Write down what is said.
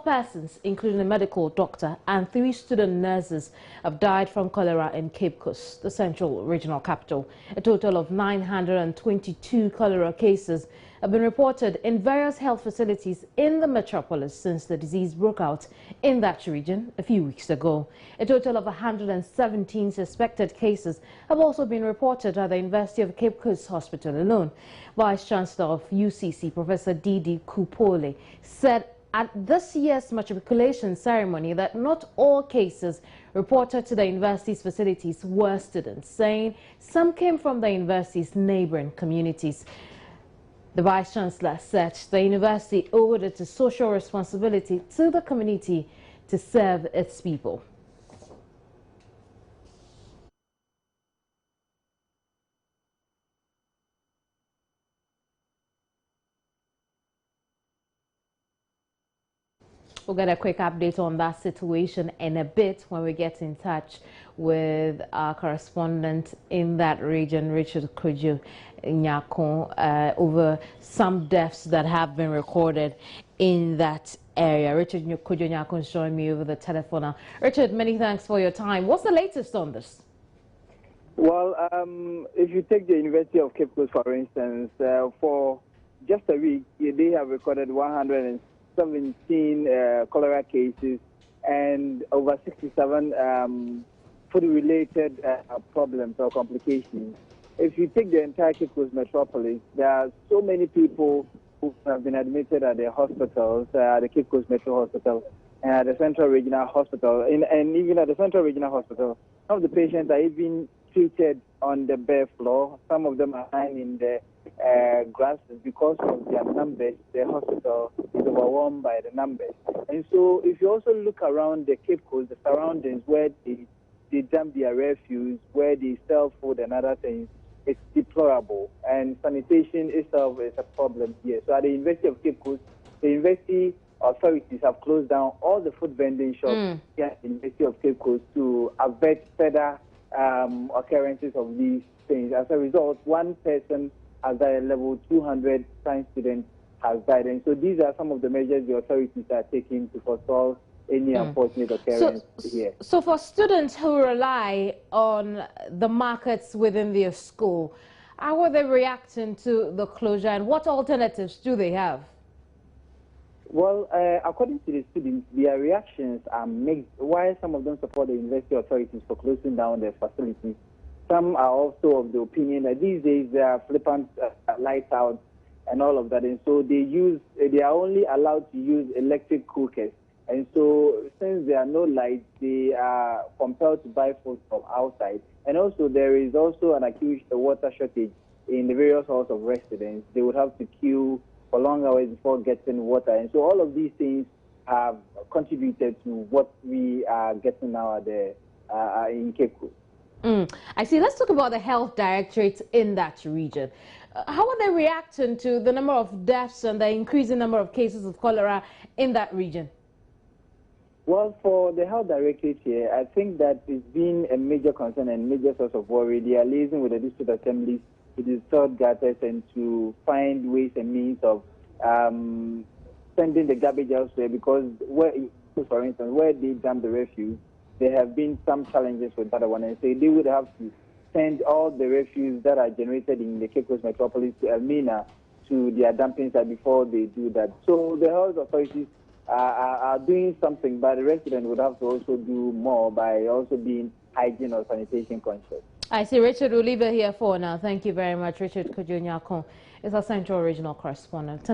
12 persons, including a medical doctor and 3 student nurses, have died from cholera in Cape Coast, the central regional capital. A total of 922 cholera cases have been reported in various health facilities in the metropolis since the disease broke out in that region a few weeks ago. A total of 117 suspected cases have also been reported at the University of Cape Coast Hospital alone. Vice Chancellor of UCC, Professor Didi Kupole, said at this year's matriculation ceremony that not all cases reported to the university's facilities were students, saying some came from the university's neighboring communities. The Vice Chancellor said the university owed it a social responsibility to the community to serve its people. We'll get a quick update on that situation in a bit when we get in touch with our correspondent in that region, Richard Kojo Nyako, over some deaths that have been recorded in that area. Richard Kojo Nyako is joining me over the telephone now. Richard, many thanks for your time. What's the latest on this? Well, if you take the University of Cape Coast, for instance, for just a week, they have recorded 117 cholera cases and over 67 food-related problems or complications. If you take the entire Cape Coast metropolis, there are so many people who have been admitted at the hospitals, the Cape Coast Metro Hospital and at the Central Regional Hospital. And even at the Central Regional Hospital, some of the patients are even treated on the bare floor. Some of them are lying in the grasses because of their numbers. The hospital is overwhelmed by the numbers. And so if you also look around the Cape Coast, the surroundings where they dump their refuse, where they sell food and other things, it's deplorable. And sanitation itself is a problem here. So at the University of Cape Coast, the university authorities have closed down all the food vending shops here at the University of Cape Coast to avert further occurrences of these things. As a result, one person has died, a level 200 science student has died. And so these are some of the measures the authorities are taking to forestall any unfortunate occurrence here. So for students who rely on the markets within their school, how are they reacting to the closure and what alternatives do they have? Well, according to the students, their reactions are mixed. While some of them support the university authorities for closing down their facilities, some are also of the opinion that these days there are flippant lights out and all of that. And so they are only allowed to use electric cookers. And so since there are no lights, they are compelled to buy food from outside. And also there is also an acute water shortage in the various halls of residence. They would have to queue for long hours before getting water. And so all of these things have contributed to what we are getting now at in Cape Coast. I see. Let's talk about the health directorate in that region. How are they reacting to the number of deaths and the increasing number of cases of cholera in that region? Well, for the health directorate here, I think that it's been a major concern and major source of worry. They are liaising with the district assemblies to distort gutters and to find ways and means of sending the garbage elsewhere, because for instance, where they dump the refuse, there have been some challenges with that one, and so they would have to send all the refuse that are generated in the Cape Coast metropolis to Elmina to their dumping site before they do that. So the health authorities are doing something, but the resident would have to also do more by also being hygiene or sanitation conscious. I see. Richard, we'll leave it here for now. Thank you very much. Richard Kojo Nyako is our Central Regional Correspondent.